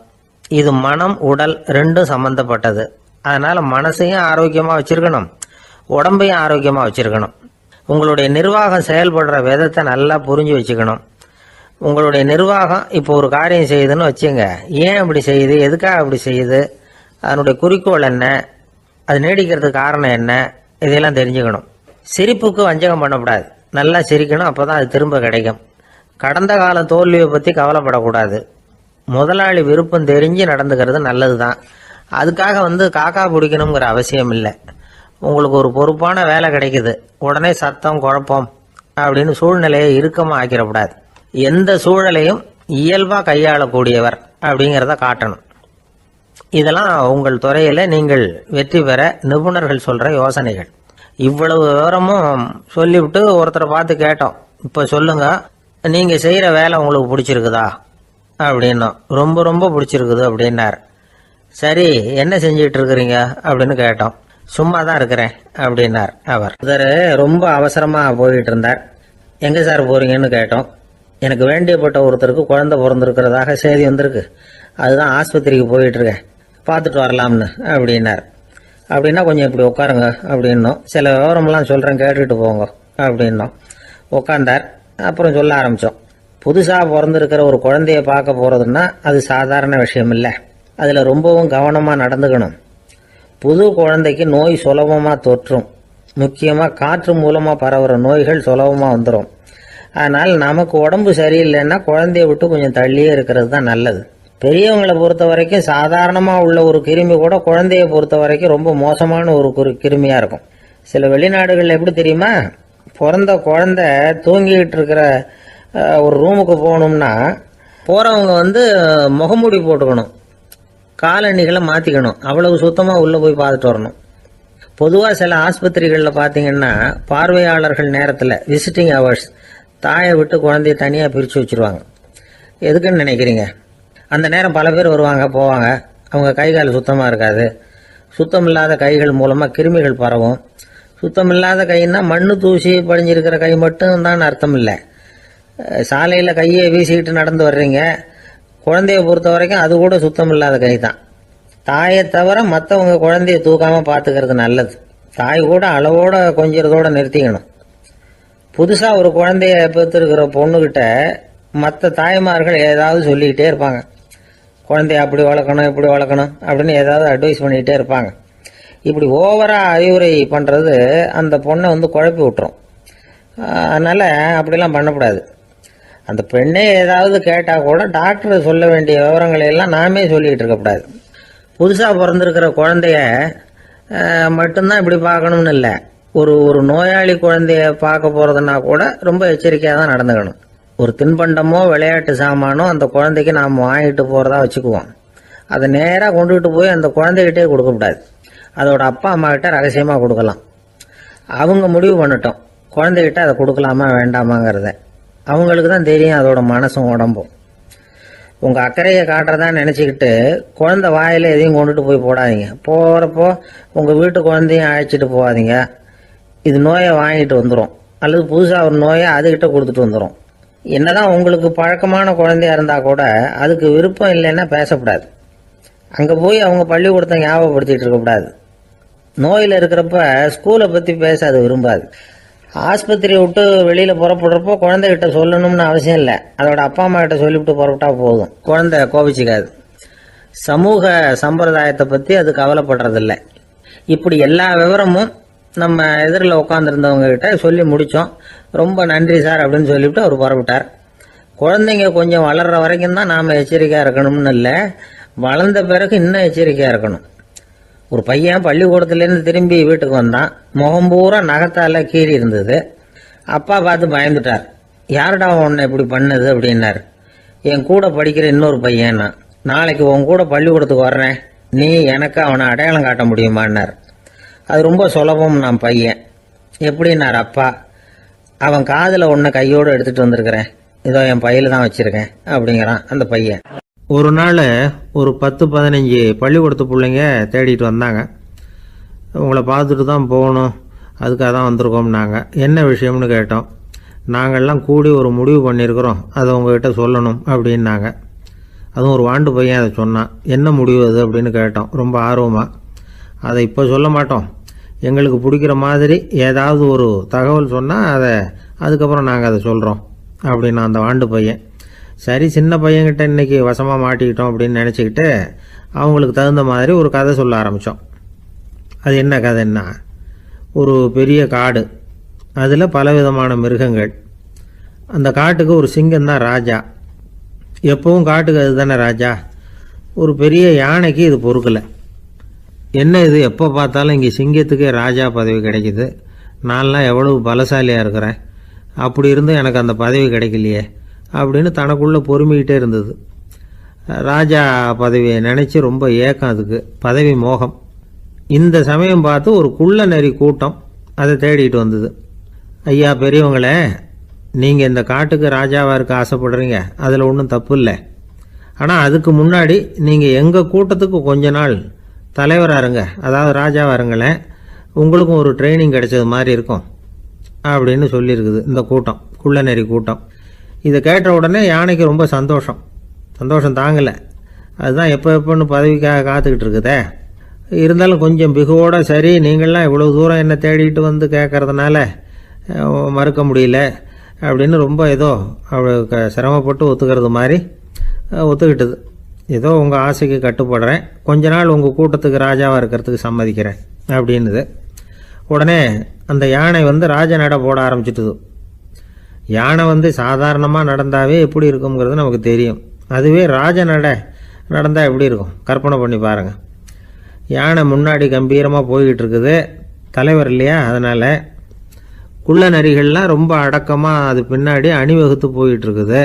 இது மனம் உடல் 2ம் சம்பந்தப்பட்டது. அதனால் மனசையும் ஆரோக்கியமாக வச்சுருக்கணும், உடம்பையும் ஆரோக்கியமாக வச்சுருக்கணும். உங்களுடைய நிர்வாகம் செயல்படுற விதத்தை நல்லா புரிஞ்சு வச்சுக்கணும். உங்களுடைய நிர்வாகம் இப்போ ஒரு காரியம் செய்யுதுன்னு வச்சுங்க, ஏன் அப்படி செய்யுது, எதுக்காக அப்படி செய்யுது, அதனுடைய குறிக்கோள் என்ன, அது நீடிக்கிறதுக்கு காரணம் என்ன, இதெல்லாம் தெரிஞ்சுக்கணும். சிரிப்புக்கு வஞ்சகம் பண்ணக்கூடாது. நல்லா சிரிக்கணும், அப்போ தான் அது திரும்ப கிடைக்கும். கடந்த கால தோல்வியை பற்றி கவலைப்படக்கூடாது. முதலாளி விருப்பம் தெரிஞ்சு நடந்துக்கிறது நல்லது தான். அதுக்காக காக்கா பிடிக்கணுங்கிற அவசியம் இல்லை. உங்களுக்கு ஒரு பொறுப்பான வேலை கிடைக்குது, உடனே சத்தம் குழப்பம் அப்படின்னு சூழ்நிலையை இறுக்கமாக ஆக்கிடக்கூடாது. எந்த சூழலையும் இயல்பாக கையாளக்கூடியவர் அப்படிங்கிறத காட்டணும். இதெல்லாம் உங்கள் துறையில் நீங்கள் வெற்றி பெற நிபுணர்கள் சொல்கிற யோசனைகள். இவ்வளவு விவரமும் சொல்லிவிட்டு ஒருத்தரை பார்த்து கேட்டோம், இப்போ சொல்லுங்க, நீங்கள் செய்கிற வேலை உங்களுக்கு பிடிச்சிருக்குதா அப்படின்னோம். ரொம்ப ரொம்ப பிடிச்சிருக்குது அப்படின்னார். சரி, என்ன செஞ்சிட்டு இருக்கிறீங்க அப்படின்னு கேட்டோம். சும்மா தான் இருக்கிறேன் அப்படின்னார் அவர். ரொம்ப அவசரமாக போயிட்டு இருந்தார். எங்கே சார் போகிறீங்கன்னு கேட்டோம். எனக்கு வேண்டியப்பட்ட ஒருத்தருக்கு குழந்தை பிறந்திருக்கிறதாக செய்தி வந்திருக்கு, அதுதான் ஆஸ்பத்திரிக்கு போயிட்டுருக்கேன், பார்த்துட்டு வரலாம்னு அப்படின்னார். அப்படின்னா கொஞ்சம் இப்படி உட்காருங்க அப்படின்னோம். சில விவரமெல்லாம் சொல்கிறேன், கேட்டுட்டு போங்க அப்படின்னோம். உட்காந்தார். அப்புறம் சொல்ல ஆரம்பித்தோம். புதுசாக பிறந்திருக்கிற ஒரு குழந்தைய பார்க்க போகிறதுன்னா அது சாதாரண விஷயம் இல்லை. அதில் ரொம்பவும் கவனமாக நடந்துக்கணும். புது குழந்தைக்கு நோய் சுலபமாக தொற்றும். முக்கியமாக காற்று மூலமாக பரவுகிற நோய்கள் சுலபமாக வந்துடும். அதனால் நமக்கு உடம்பு சரியில்லைன்னா குழந்தைய விட்டு கொஞ்சம் தள்ளியே இருக்கிறது தான் நல்லது. பெரியவங்களை பொறுத்த வரைக்கும் சாதாரணமாக உள்ள ஒரு கிருமி கூட குழந்தைய பொறுத்த வரைக்கும் ரொம்ப மோசமான ஒரு கிருமியாக இருக்கும். சில வெளிநாடுகளில் எப்படி தெரியுமா, பிறந்த குழந்தை தூங்கிக்கிட்டு இருக்கிற ஒரு ரூமுக்கு போகணும்னா போகிறவங்க முகமூடி போட்டுக்கணும், காலணிகளை மாற்றிக்கணும், அவ்வளவு சுத்தமாக உள்ளே போய் பார்த்துட்டு வரணும். பொதுவாக சில ஆஸ்பத்திரிகளில் பார்த்தீங்கன்னா பார்வையாளர்கள் நேரத்தில் விசிட்டிங் ஹவர்ஸ் தாயை விட்டு குழந்தைய தனியாக பிரித்து வச்சுருவாங்க. எதுக்குன்னு நினைக்கிறீங்க? அந்த நேரம் பல பேர் வருவாங்க போவாங்க, அவங்க கை கால் சுத்தமாக இருக்காது. சுத்தம் இல்லாத கைகள் மூலமாக கிருமிகள் பரவும். சுத்தம் இல்லாத கைன்னா மண்ணு தூசி படிஞ்சிருக்கிற கை மட்டும் தான் அர்த்தம் இல்லை. சாலையில் கையை வீசிக்கிட்டு நடந்து வர்றீங்க, குழந்தைய பொறுத்த வரைக்கும் அது கூட சுத்தம் இல்லாத கை தான். தாயை தவிர மற்றவங்க குழந்தைய தூக்காமல் பார்த்துக்கிறது நல்லது. தாய் கூட அளவோட கொஞ்சிறதோட நிறுத்திக்கணும். புதுசாக ஒரு குழந்தைய பெற்றிருக்கிற பொண்ணுக்கிட்ட மற்ற தாய்மார்கள் ஏதாவது சொல்லிக்கிட்டே இருப்பாங்க. குழந்தைய அப்படி வளர்க்கணும் இப்படி வளர்க்கணும் அப்படின்னு ஏதாவது அட்வைஸ் பண்ணிக்கிட்டே இருப்பாங்க. இப்படி ஓவராக அறிவுரை பண்ணுறது அந்த பொண்ணை குழப்பி விட்டுரும். அதனால் அப்படிலாம் பண்ணக்கூடாது. அந்த பெண்ணே ஏதாவது கேட்டால் கூட டாக்டர் சொல்ல வேண்டிய விவரங்களை எல்லாம் நாமே சொல்லிக்கிட்டு இருக்கக்கூடாது. புதுசாக பிறந்திருக்கிற குழந்தைய மட்டும்தான் இப்படி பார்க்கணும்னு இல்லை. ஒரு நோயாளி குழந்தைய பார்க்க போகிறதுனா கூட ரொம்ப எச்சரிக்கையாக தான் நடந்துக்கணும். ஒரு தின்பண்டமோ விளையாட்டு சாமானோ அந்த குழந்தைக்கு நாம் வாங்கிட்டு போகிறதா வச்சுக்குவோம். அதை நேராக கொண்டுகிட்டு போய் அந்த குழந்தைகிட்டே கொடுக்கக்கூடாது. அதோட அப்பா அம்மா கிட்ட ரகசியமாக கொடுக்கலாம். அவங்க முடிவு பண்ணட்டும் குழந்தைகிட்ட அதை கொடுக்கலாமா வேண்டாமாங்கிறத. அவங்களுக்கு தான் தெரியும் அதோட மனசும் உடம்பும். உங்கள் அக்கறையை காட்டுறதா நினச்சிக்கிட்டு குழந்தை வாயில் எதையும் கொண்டுட்டு போய் போடாதீங்க. போகிறப்போ உங்கள் வீட்டு குழந்தையும் அழைச்சிட்டு போகாதீங்க. இது நோயை வாங்கிட்டு வந்துடும், அல்லது புதுசாக ஒரு நோயை அதுக்கிட்ட கொடுத்துட்டு வந்துடும். என்னதான் உங்களுக்கு பழக்கமான குழந்தையா இருந்தால் கூட அதுக்கு விருப்பம் இல்லைன்னா பேசக்கூடாது. அங்கே போய் அவங்க பள்ளிக்கூடத்தை ஞாபகப்படுத்திட்டு இருக்கக்கூடாது. நோயில் இருக்கிறப்ப ஸ்கூலை பற்றி பேச அது விரும்பாது. ஆஸ்பத்திரியை விட்டு வெளியில் புறப்படுறப்போ குழந்தைகிட்ட சொல்லணும்னு அவசியம் இல்லை. அதோட அப்பா அம்மா கிட்ட சொல்லிவிட்டு புறப்பட்டா போதும், குழந்தை கோபிச்சிக்காது. சமூக சம்பிரதாயத்தை பற்றி அது கவலைப்படுறதில்லை. இப்படி எல்லா விவரமும் நம்ம எதிரில் உட்காந்துருந்தவங்க கிட்ட சொல்லி முடித்தோம். ரொம்ப நன்றி சார் அப்படின்னு சொல்லிவிட்டு அவர் புறப்பட்டார். குழந்தைங்க கொஞ்சம் வளர்கிற வரைக்கும் தான் நாம் எச்சரிக்கையாக இருக்கணும்னு இல்லை, வளர்ந்த பிறகு இன்னும் எச்சரிக்கையாக இருக்கணும். ஒரு பையன் பள்ளிக்கூடத்துலேருந்து திரும்பி வீட்டுக்கு வந்தான். முகம் பூரா நகத்தால் கீறி இருந்தது. அப்பா பார்த்து பயந்துட்டார். யாருடா உன்னை இப்படி பண்ணது அப்படின்னார். என் கூட படிக்கிற இன்னொரு பையன்னா. நாளைக்கு உன் கூட பள்ளிக்கூடத்துக்கு வர்றேன், நீ எனக்கு அவனை அடையாளம் காட்ட முடியுமான்னார். அது ரொம்ப சுலபம் நான் பையன். எப்படின்னார் அப்பா. அவன் காதில் ஒன்று கையோடு எடுத்துகிட்டு வந்திருக்கிறேன், இதோ என் பையில தான் வச்சுருக்கேன் அப்படிங்கிறான் அந்த பையன். ஒரு நாள் ஒரு 10-15 பள்ளிக்கூடத்து பிள்ளைங்க தேடிட்டு வந்தாங்க. உங்களை பார்த்துட்டு தான் போகணும், அதுக்காக தான் வந்திருக்கோம்னாங்க. என்ன விஷயம்னு கேட்டோம். நாங்கள்லாம் கூடி ஒரு முடிவு பண்ணியிருக்கிறோம், அதை உங்ககிட்ட சொல்லணும் அப்படின்னாங்க. அதுவும் ஒரு வாண்டு பையன் அதை சொன்னான். என்ன முடிவு அது அப்படின்னு கேட்டோம் ரொம்ப ஆர்வமாக. அதை இப்போ சொல்ல மாட்டோம், எங்களுக்கு பிடிக்கிற மாதிரி ஏதாவது ஒரு தகவல் சொன்னால் அதுக்கப்புறம் நாங்கள் அதை சொல்கிறோம் அப்படின்னா அந்த வாண்டு பையன். சரி, சின்ன பையன்கிட்ட இன்றைக்கி வசமாக மாட்டிக்கிட்டோம் அப்படின்னு நினச்சிக்கிட்டு அவங்களுக்கு தகுந்த மாதிரி ஒரு கதை சொல்ல ஆரம்பித்தோம். அது என்ன கதைன்னா, ஒரு பெரிய காடு, அதில் பலவிதமான மிருகங்கள். அந்த காட்டுக்கு ஒரு சிங்கம் தான் ராஜா. எப்பவும் காட்டுக்கு அது தானே ராஜா. ஒரு பெரிய யானைக்கு இது பொறுக்கலை. என்ன இது, எப்போ பார்த்தாலும் இங்கே சிங்கத்துக்கே ராஜா பதவி கிடைக்குது, நான்லாம் எவ்வளவு பலசாலியாக இருக்கிறேன், அப்படி இருந்தும் எனக்கு அந்த பதவி கிடைக்கலையே அப்படின்னு தனக்குள்ளே பொறுமிக்கிட்டே இருந்தது. ராஜா பதவியை நினச்சி ரொம்ப ஏக்கம், அதுக்கு பதவி மோகம். இந்த சமயம் பார்த்து ஒரு குள்ள நரி கூட்டம் அதை தேடிட்டு வந்தது. ஐயா பெரியவங்களே, நீங்கள் இந்த காட்டுக்கு ராஜாவாக இருக்க ஆசைப்படுறீங்க, அதில் ஒன்றும் தப்பு இல்லை. ஆனால் அதுக்கு முன்னாடி நீங்கள் எங்கள் கூட்டத்துக்கு கொஞ்ச நாள் தலைவராக இருங்க, அதாவது ராஜாவாக இருங்களேன், உங்களுக்கும் ஒரு ட்ரைனிங் கிடைச்சது மாதிரி இருக்கும் அப்படின்னு சொல்லியிருக்குது இந்த கூட்டம், குள்ள நரி கூட்டம். இதை கேட்ட உடனே யானைக்கு ரொம்ப சந்தோஷம் தாங்கலை. அதுதான் எப்போன்னு பதவிக்காக காத்துக்கிட்டு இருக்குதே. இருந்தாலும் கொஞ்சம் பிகுவோட, சரி நீங்கள்லாம் இவ்வளோ தூரம் என்ன தேடிட்டு வந்து கேட்கறதுனால மறுக்க முடியல அப்படின்னு ரொம்ப ஏதோ அவளுக்கு சிரமப்பட்டு ஒத்துக்கிறது மாதிரி ஒத்துக்கிட்டது. ஏதோ உங்கள் ஆசைக்கு கட்டுப்படுறேன், கொஞ்ச நாள் உங்கள் கூட்டத்துக்கு ராஜாவாக இருக்கிறதுக்கு சம்மதிக்கிறேன் அப்படின்னுது. உடனே அந்த யானை ராஜ நட போட ஆரம்பிச்சிட்டுது. யானை சாதாரணமாக நடந்தாவே எப்படி இருக்குங்கிறது நமக்கு தெரியும். அதுவே ராஜ நடந்தால் எப்படி இருக்கும் கற்பனை பண்ணி பாருங்கள். யானை முன்னாடி கம்பீரமாக போய்கிட்டு இருக்குது, தலைவர் இல்லையா, அதனால் குள்ள நரிகள்லாம் ரொம்ப அடக்கமாக அது பின்னாடி அணிவகுத்து போயிட்டு இருக்குது.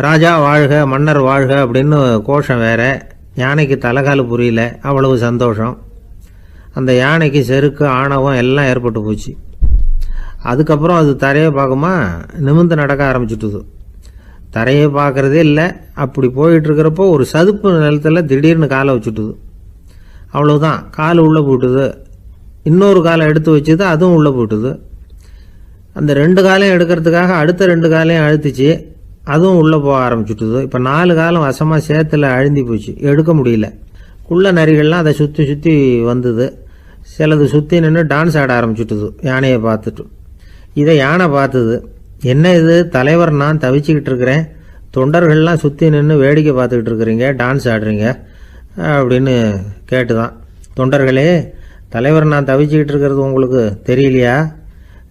ராஜா வாழ்க, மன்னர் வாழ்க அப்படின்னு கோஷம் வேற. யானைக்கு தலைகால் புரியல, அவ்வளவு சந்தோஷம். அந்த யானைக்கு செருக்கு ஆணவம் எல்லாம் ஏற்பட்டு போச்சு. அதுக்கப்புறம் அது தரையை பார்க்குமா, நிமிர்ந்து நடக்க ஆரம்பிச்சுட்டுது. தரையை பார்க்குறதே இல்லை. அப்படி போயிட்டுருக்கிறப்போ ஒரு சதுப்பு நிலத்தில் திடீர்னு காலை வச்சுட்டுது. அவ்வளோதான், கால் உள்ளே போட்டுது. இன்னொரு காலை எடுத்து வச்சுது, அதுவும் உள்ளே போட்டுது. அந்த 2 காலையும் எடுக்கிறதுக்காக அடுத்த 2 காலையும் அழுத்திச்சு, அதுவும் உள்ளே போக ஆரம்பிச்சுட்டுது. இப்போ 4 காலம் வசமாக சேத்துல அழுந்தி போச்சு, எடுக்க முடியல. குள்ள நரிகள்லாம் அதை சுற்றி சுற்றி வந்தது. சிலது சுற்றி நின்று டான்ஸ் ஆட ஆரம்பிச்சுட்டுது யானையை பார்த்துட்டு. இதை யானை பார்த்தது. என்ன இது தலைவர், நான் தவிச்சுக்கிட்டு இருக்கிறேன், தொண்டர்கள்லாம் சுற்றி நின்று வேடிக்கை பார்த்துக்கிட்டு இருக்கிறீங்க, டான்ஸ் ஆடுறீங்க அப்படின்னு கேட்டுதான். தொண்டர்களே, தலைவர் நான் தவிச்சுக்கிட்டு இருக்கிறது உங்களுக்கு தெரியலையா?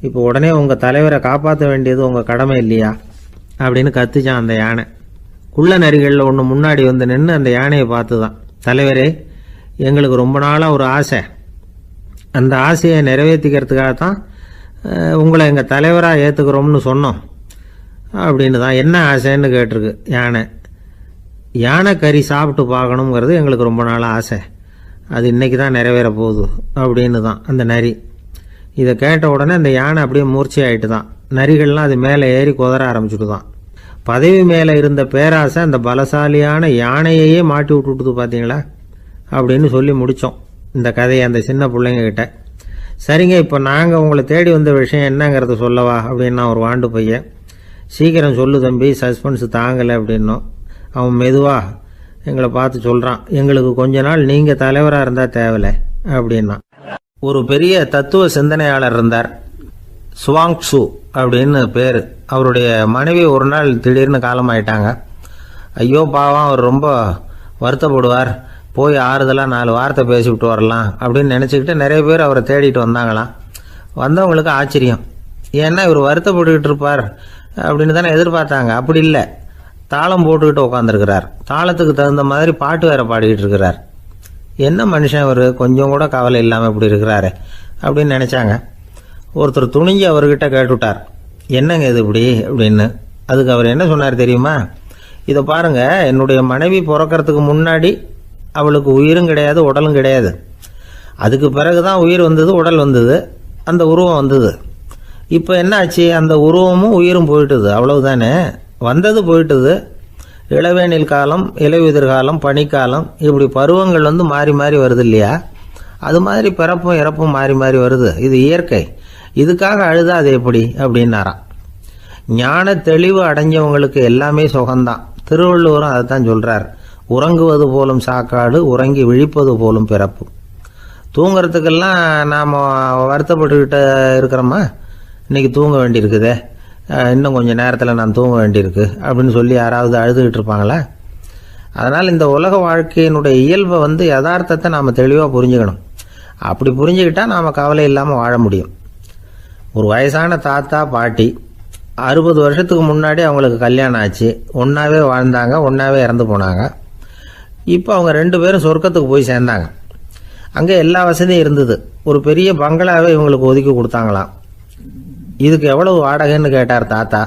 இப்போ உடனே உங்கள் தலைவரை காப்பாற்ற வேண்டியது உங்கள் கடமை இல்லையா அப்படின்னு கத்துச்சான் அந்த யானை. குள்ள நரிகளில் ஒன்று முன்னாடி வந்து நின்று அந்த யானையை பார்த்து தான், தலைவரே, எங்களுக்கு ரொம்ப நாளாக ஒரு ஆசை, அந்த ஆசையை நிறைவேற்றிக்கிறதுக்காகத்தான் உங்களை எங்கள் தலைவராக ஏற்றுக்கிறோம்னு சொன்னோம் அப்படின்னு தான். என்ன ஆசைன்னு கேட்டிருக்கு யானை. யானை கறி சாப்பிட்டு பார்க்கணுங்கிறது எங்களுக்கு ரொம்ப நாளாக ஆசை, அது இன்றைக்கி தான் நிறைவேற போகுது அப்படின்னு தான் அந்த நரி. இதை கேட்ட உடனே அந்த யானை அப்படியே மூர்ச்சி ஆகிட்டு தான். நரிகள்லாம் அது மேலே ஏறி குதற ஆரம்பிச்சுட்டு தான். பதவி மேலே இருந்த பேராசை அந்த பலசாலியான யானையையே மாட்டி விட்டுட்டுது பார்த்தீங்களா அப்படின்னு சொல்லி முடித்தோம் இந்த கதையை அந்த சின்ன பிள்ளைங்கக்கிட்ட. சரிங்க, இப்போ நாங்கள் உங்களை தேடி வந்த விஷயம் என்னங்கிறத சொல்லவா அப்படின்னா ஒரு வாண்டு பையன். சீக்கிரம் சொல்லு தம்பி, சஸ்பென்ஸ் தாங்கலை அப்படின்னோம். அவன் மெதுவாக எங்களை பார்த்து சொல்கிறான், எங்களுக்கு கொஞ்ச நாள் நீங்கள் தலைவராக இருந்தால் தேவலை அப்படின்னா. ஒரு பெரிய தத்துவ சிந்தனையாளர் இருந்தார், சுவாங்சு அப்படின்னு பேர். அவருடைய மனைவி ஒரு நாள் திடீர்னு காலமாயிட்டாங்க. ஐயோ பாவம், அவர் ரொம்ப வருத்தப்படுவார், போய் ஆறுதலாக 4 வார்த்தை பேசிவிட்டு வரலாம் அப்படின்னு நினச்சிக்கிட்டு நிறைய பேர் அவரை தேடிட்டு வந்தாங்களாம். வந்தவங்களுக்கு ஆச்சரியம், ஏன்னா இவர் வருத்தப்பட்டுக்கிட்டு இருப்பார் அப்படின்னு தானே எதிர்பார்த்தாங்க. அப்படி இல்லை, தாளம் போட்டுக்கிட்டு உட்காந்துருக்கிறார், தாளத்துக்கு தகுந்த மாதிரி பாட்டு வேற பாடிக்கிட்டு இருக்கிறார். என்ன மனுஷன் அவர், கொஞ்சம் கூட கவலை இல்லாமல் இப்படி இருக்கிறாரு அப்படின்னு நினச்சாங்க. ஒருத்தர் துணிஞ்சு அவர்கிட்ட கேட்டுவிட்டார், என்னங்க இது இப்படி அப்படின்னு. அதுக்கு அவர் என்ன சொன்னார் தெரியுமா? இதை பாருங்க, என்னுடைய மனைவி பிறக்கிறதுக்கு முன்னாடி அவளுக்கு உயிரும் கிடையாது, உடலும் கிடையாது. அதுக்கு பிறகுதான் உயிர் வந்தது, உடல் வந்தது, அந்த உருவம் வந்தது. இப்போ என்ன ஆச்சு, அந்த உருவமும் உயிரும் போயிட்டுது, அவ்வளவுதானே. வந்தது போயிட்டுது. இளவேனில் காலம், இலையுதிர் காலம், பனிக்காலம், இப்படி பருவங்கள் வந்து மாறி மாறி வருது இல்லையா? அது மாதிரி பிறப்பும் இறப்பும் மாறி மாறி வருது, இது இயற்கை. இதுக்காக அழுதா அது எப்படி அப்படின்னாராம். ஞான தெளிவு அடைஞ்சவங்களுக்கு எல்லாமே சுகம்தான். திருவள்ளுவரும் அதை தான் சொல்றார், உறங்குவது போலும் சாக்காடு, உறங்கி விழிப்பது போலும் பிறப்பு. தூங்குறதுக்கெல்லாம் நாம் வருத்தப்பட்டுக்கிட்ட இருக்கிறோமா? இன்னைக்கு தூங்க வேண்டியிருக்குதே, இன்னும் கொஞ்சம் நேரத்தில் நான் தூங்க வேண்டியிருக்கு அப்படின்னு சொல்லி யாராவது அழுதுகிட்டு இருப்பாங்களா? அதனால் இந்த உலக வாழ்க்கையினுடைய இயல்பை வந்து யதார்த்தத்தை நாம் தெளிவாக புரிஞ்சுக்கணும். அப்படி புரிஞ்சுக்கிட்டா நாம் கவலை இல்லாமல் வாழ முடியும். ஒரு வயசான தாத்தா பாட்டி 60 வருஷத்துக்கு முன்னாடி அவங்களுக்கு கல்யாணம் ஆச்சு, ஒன்றாவே வாழ்ந்தாங்க, ஒன்றாவே இறந்து போனாங்க. இப்போ அவங்க 2 பேரும் சொர்க்கத்துக்கு போய் சேர்ந்தாங்க. அங்கே எல்லா வசதியும் இருந்தது. ஒரு பெரிய பங்களாவே இவங்களுக்கு ஒதுக்கி கொடுத்தாங்களாம். இதுக்கு எவ்வளவு வாடகைன்னு கேட்டார் தாத்தா.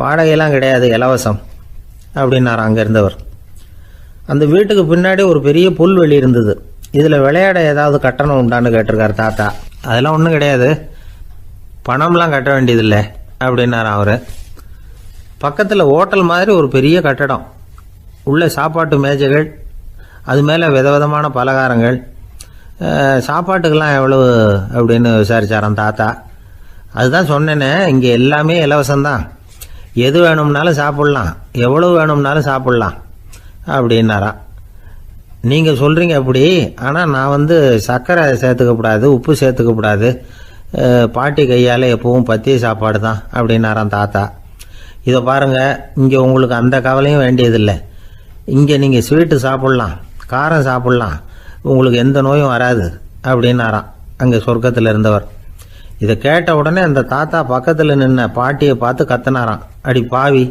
வாடகையெல்லாம் கிடையாது, இலவசம் அப்படின்னார் அங்கே இருந்தவர். அந்த வீட்டுக்கு பின்னாடி ஒரு பெரிய புல்வெளி இருந்தது. இதில் விளையாட ஏதாவது கட்டணம் உண்டான்னு கேட்டிருக்கார் தாத்தா. அதெல்லாம் ஒன்றும் கிடையாது, பணம்லாம் கட்ட வேண்டியதில்லை அப்படின்னார் அவர். பக்கத்தில் ஹோட்டல் மாதிரி ஒரு பெரிய கட்டடம், உள்ள சாப்பாட்டு மேஜைகள், அது மேலே விதவிதமான பலகாரங்கள். சாப்பாட்டுக்கெல்லாம் எவ்வளவு அப்படின்னு விசாரிச்சாராம் தாத்தா. அதுதான் சொன்னேனே, இங்கே எல்லாமே இலவசம்தான், எது வேணும்னாலும் சாப்பிட்லாம், எவ்வளவு வேணும்னாலும் சாப்பிட்லாம் அப்படின்னாராம். நீங்கள் சொல்கிறீங்க அப்படி, ஆனால் நான் வந்து சர்க்கரை சேர்த்துக்கக்கூடாது, உப்பு சேர்த்துக்கக்கூடாது, பாட்டி கையால் எப்பவும் பத்திய சாப்பாடு தான் அப்படின்னாராம் தாத்தா. இதை பாருங்கள், இங்கே உங்களுக்கு அந்த கவலையும் வேண்டியதில்லை. இங்கே நீங்கள் ஸ்வீட்டு சாப்பிட்லாம், காரம் சாப்பிட்லாம், உங்களுக்கு எந்த நோயும் வராது அப்படின்னாராம் அங்கே சொர்க்கத்தில் இருந்தவர். இதை கேட்ட உடனே அந்த தாத்தா பக்கத்தில் நின்ன பாட்டியை பார்த்து கத்தினாராம், அடி பாவி,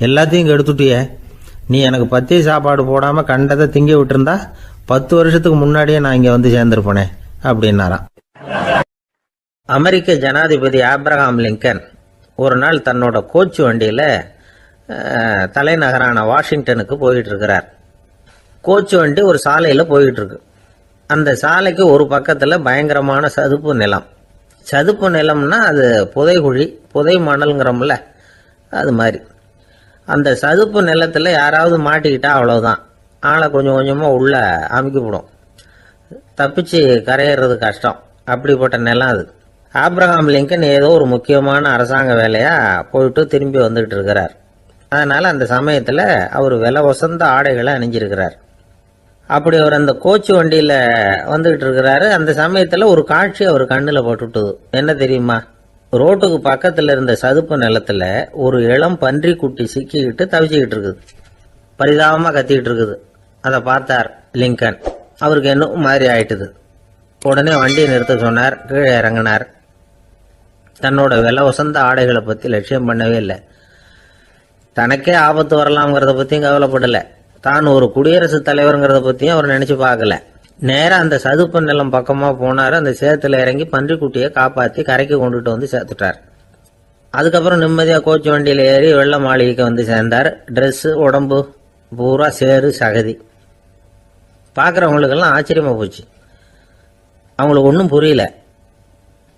எல்லாத்தையும் கெடுத்துட்டியே, நீ எனக்கு பத்திய சாப்பாடு போடாமல் கண்டதை திங்க விட்டுருந்தா 10 வருஷத்துக்கு முன்னாடியே நான் இங்கே வந்து சேர்ந்துருப்பேனே அப்படின்னாராம். அமெரிக்க ஜனாதிபதி ஆப்ரஹாம் லிங்கன் ஒரு நாள் தன்னோட கோச்சு வண்டியில் தலைநகரான வாஷிங்டனுக்கு போயிட்டு இருக்கிறார். கோச்சு வண்டி ஒரு சாலையில் போயிட்டு இருக்கு. அந்த சாலைக்கு ஒரு பக்கத்தில் பயங்கரமான சதுப்பு நிலம். சதுப்பு நிலம்னா அது புதைகுழி, புதை மணல்ங்கிறோம்ல, அது மாதிரி. அந்த சதுப்பு நிலத்தில் யாராவது மாட்டிக்கிட்டா அவ்வளோதான், ஆளை கொஞ்சம் கொஞ்சமாக உள்ள அமுக்கிவிடும், தப்பிச்சு கரையேறது கஷ்டம். அப்படிப்பட்ட நிலம் அது. ஆப்ரஹாம் லிங்கன் ஏதோ ஒரு முக்கியமான அரசாங்க வேலையாக போயிட்டு திரும்பி வந்துகிட்டு இருக்கிறார். அதனால் அந்த சமயத்தில் அவர் விலை வசந்த ஆடைகளை அணிஞ்சிருக்கிறார். அப்படி அவர் அந்த கோச்சு வண்டியில் வந்துகிட்டு இருக்கிறாரு. அந்த சமயத்தில் ஒரு காட்சி அவர் கண்ணில் போட்டுவிட்டது. என்ன தெரியுமா? ரோட்டுக்கு பக்கத்தில் இருந்த சதுப்பு நிலத்தில் ஒரு இளம் பன்றி குட்டி சிக்கிக்கிட்டு தவிச்சிக்கிட்டு இருக்குது, பரிதாபமாக கத்திக்கிட்டு இருக்குது. அதை பார்த்தார் லிங்கன். அவருக்கு என்ன மாதிரி ஆயிட்டுது. உடனே வண்டியை நிறுத்த சொன்னார். கீழே இறங்கினார். தன்னோட விலை வசந்த ஆடைகளை பற்றி லட்சியம் பண்ணவே இல்லை. தனக்கே ஆபத்து வரலாம்ங்கிறத பற்றியும் கவலைப்படலை. தான் ஒரு குடியரசுத் தலைவருங்கிறத பற்றியும் அவர் நினச்சி பார்க்கல. நேராக அந்த சதுப்பு நிலம் பக்கமாக போனார். அந்த சேத்துல இறங்கி பன்றிக்குட்டியை காப்பாற்றி கரைக்கு கொண்டுட்டு வந்து சேர்த்துட்டார். அதுக்கப்புறம் நிம்மதியாக கோச்சு வண்டியில் ஏறி வெள்ள மாளிகைக்கு வந்து சேர்ந்தார். ட்ரெஸ்ஸு, உடம்பு பூரா சேறு சகதி. பார்க்குறவங்களுக்கெல்லாம் ஆச்சரியமாக போச்சு. அவங்களுக்கு ஒன்றும் புரியல.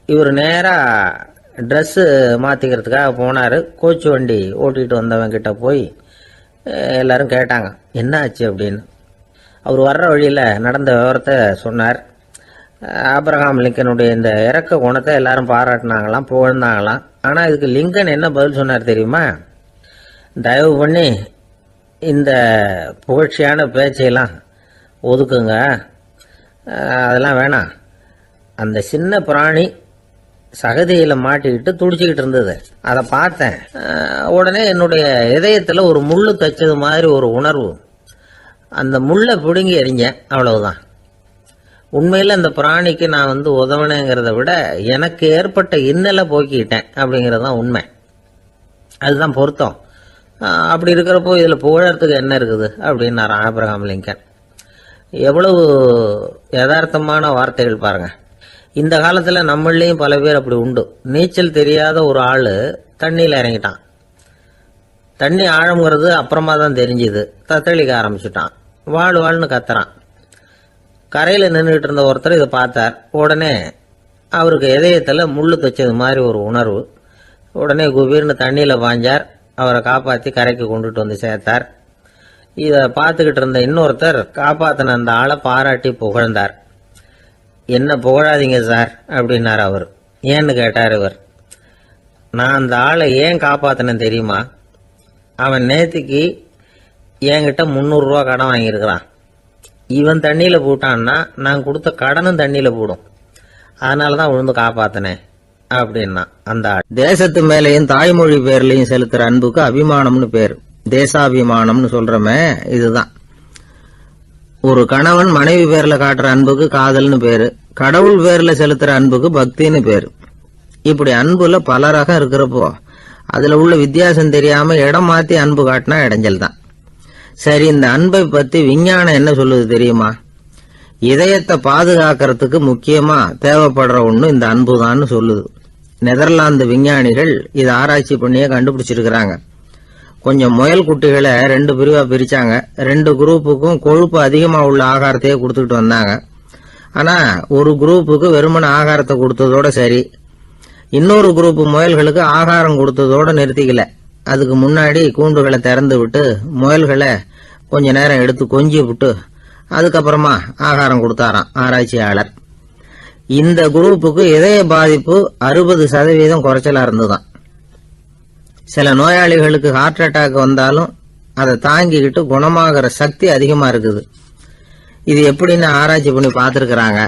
இவர் நேராக ட்ரெஸ்ஸு மாற்றிக்கிறதுக்காக போனார். கோச்சு வண்டி ஓட்டிகிட்டு வந்தவங்கிட்ட போய் எல்லாரும் கேட்டாங்க என்ன ஆச்சு அப்படின்னு. அவர் வர்ற வழியில் நடந்த விவரத்தை சொன்னார். ஆப்ரஹாம் லிங்கனுடைய இந்த இறக்க குணத்தை எல்லாரும் பாராட்டினாங்களாம், புகழ்ந்தாங்களாம். ஆனால் இதுக்கு லிங்கன் என்ன பதில் சொன்னார் தெரியுமா? தயவு பண்ணி இந்த புகழ்ச்சியான பேச்சையெல்லாம் ஒதுக்குங்க, அதெல்லாம் வேணாம். அந்த சின்ன பிராணி சகதியில் மாட்டிக்கிட்டு துடிச்சிக்கிட்டு இருந்தது, அதை பார்த்தேன். உடனே என்னுடைய இதயத்தில் ஒரு முள்ளு தைச்சது மாதிரி ஒரு உணர்வு. அந்த முள்ளை பிடுங்கி எறிஞ்சேன், அவ்வளவுதான். உண்மையில் அந்த பிராணிக்கு நான் உதவினேங்கிறத விட எனக்கு ஏற்பட்ட இன்னலை போக்கிக்கிட்டேன் அப்படிங்கிறது தான் உண்மை. அதுதான் பொருத்தம். அப்படி இருக்கிறப்போ இதில் புகழறதுக்கு என்ன இருக்குது அப்படின்னாரு ஆப்ரஹாம் லிங்கன். எவ்வளவு யதார்த்தமான வார்த்தைகள் பாருங்க. இந்த காலத்தில் நம்மளையும் பல பேர் அப்படி உண்டு. நீச்சல் தெரியாத ஒரு ஆள் தண்ணியில் இறங்கிட்டான். தண்ணி ஆழம்ங்கிறது அப்புறமா தான் தெரிஞ்சுது. தத்தளிக்க ஆரம்பிச்சுட்டான். வாழ்னு கத்துறான். கரையில் நின்றுட்டு இருந்த ஒருத்தர் இதை பார்த்தார். உடனே அவருக்கு இதயத்தில் முள்ளு தைச்சது மாதிரி ஒரு உணர்வு. உடனே குபீர்னு தண்ணியில் பாஞ்சார். அவரை காப்பாற்றி கரைக்கு கொண்டுட்டு வந்து சேர்த்தார். இதை பார்த்துக்கிட்டு இருந்த இன்னொருத்தர் காப்பாற்றின அந்த ஆளை பாராட்டி புகழ்ந்தார். என்ன புகழாதீங்க சார் அப்படின்னார் அவர். ஏன்னு கேட்டார் இவர். நான் அந்த ஆளை ஏன் காப்பாற்றினேன் தெரியுமா? அவன் நேற்றுக்கு என்கிட்ட 300 ரூபா கடன் வாங்கியிருக்கிறான். இவன் தண்ணியில் போட்டான்னா நான் கொடுத்த கடனும் தண்ணியில் போடும். அதனால தான் விழுந்து காப்பாற்றினேன் அப்படின்னா அந்த ஆள். தேசத்து மேலேயும் தாய்மொழி பேர்லையும் செலுத்துற அன்புக்கு அபிமானம்னு பேர். தேசாபிமானம்னு சொல்றமே இதுதான். ஒரு கணவன் மனைவி பேர்ல காட்டுற அன்புக்கு காதல்னு பேரு. கடவுள் பேர்ல செலுத்துற அன்புக்கு பக்தின்னு பேரு. இப்படி அன்புல பல ரகம் இருக்கிறப்போ அதுல உள்ள வித்தியாசம் தெரியாம இடம் மாத்தி அன்பு காட்டினா இடைஞ்சல் தான். சரி, இந்த அன்பை பத்தி விஞ்ஞானம் என்ன சொல்லுது தெரியுமா? இதயத்தை பாதுகாக்கிறதுக்கு முக்கியமா தேவைப்படுற ஒண்ணு இந்த அன்புதான்னு சொல்லுது. நெதர்லாந்து விஞ்ஞானிகள் இதை ஆராய்ச்சி பண்ணியே கண்டுபிடிச்சிருக்கிறாங்க. கொஞ்சம் முயல் குட்டிகளை 2 பிரிவா பிரிச்சாங்க. 2 குரூப்புக்கும் கொழுப்பு அதிகமா உள்ள ஆகாரத்தையே கொடுத்துட்டு வந்தாங்க. ஆனா ஒரு குரூப்புக்கு வெறுமன ஆகாரத்தை கொடுத்ததோட சரி, இன்னொரு குரூப் முயல்களுக்கு ஆகாரம் கொடுத்ததோட நிறுத்திக்கல. அதுக்கு முன்னாடி கூண்டுகளை திறந்து விட்டு முயல்களை கொஞ்ச நேரம் எடுத்து கொஞ்சி விட்டு அதுக்கப்புறமா ஆகாரம் கொடுத்தாராம் ஆராய்ச்சியாளர். இந்த குரூப்புக்கு இதய பாதிப்பு 60% குறைச்சலா இருந்துதான். சில நோயாளிகளுக்கு ஹார்ட் அட்டாக் வந்தாலும் அதை தாங்கிக்கிட்டு குணமாகிற சக்தி அதிகமா இருக்குது. இது எப்படின்னு ஆராய்ச்சி பண்ணி பார்த்துருக்கிறாங்க.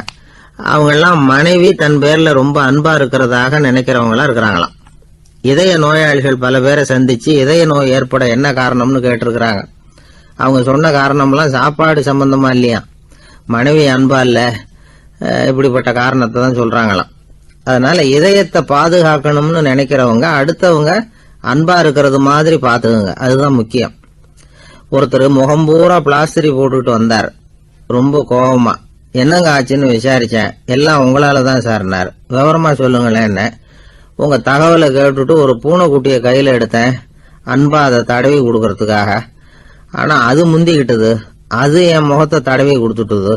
அவங்கெல்லாம் மனைவி தன் பேர்ல ரொம்ப அன்பா இருக்கிறதாக நினைக்கிறவங்களா இருக்கிறாங்களாம். இதய நோயாளிகள் பல பேரை சந்திச்சு இதய நோய் ஏற்பட என்ன காரணம்னு கேட்டிருக்கிறாங்க. அவங்க சொன்ன காரணம்லாம் சாப்பாடு சம்பந்தமா இல்லையா, மனைவி அன்பா இல்ல, இப்படிப்பட்ட காரணத்தை தான் சொல்றாங்களாம். அதனால இதயத்தை பாதுகாக்கணும்னு நினைக்கிறவங்க அடுத்தவங்க அன்பா இருக்கிறது மாதிரி பாத்துக்குங்க, அதுதான் முக்கியம். ஒருத்தர் முகம் பூரா பிளாஸ்டரி போட்டுட்டு வந்தார். ரொம்ப கோபமா, என்னங்க ஆச்சுன்னு விசாரிச்சேன். எல்லாம் உங்களால தான் சார்னார். விவரமா சொல்லுங்களேன். என்ன உங்க தகவலை கேட்டுட்டு ஒரு பூனைக்குட்டியை கையில எடுத்தேன், அன்பா அதை தடவி கொடுக்கறதுக்காக. ஆனா அது முந்திக்கிட்டது, அது என் முகத்தை தடவி கொடுத்துட்டுது.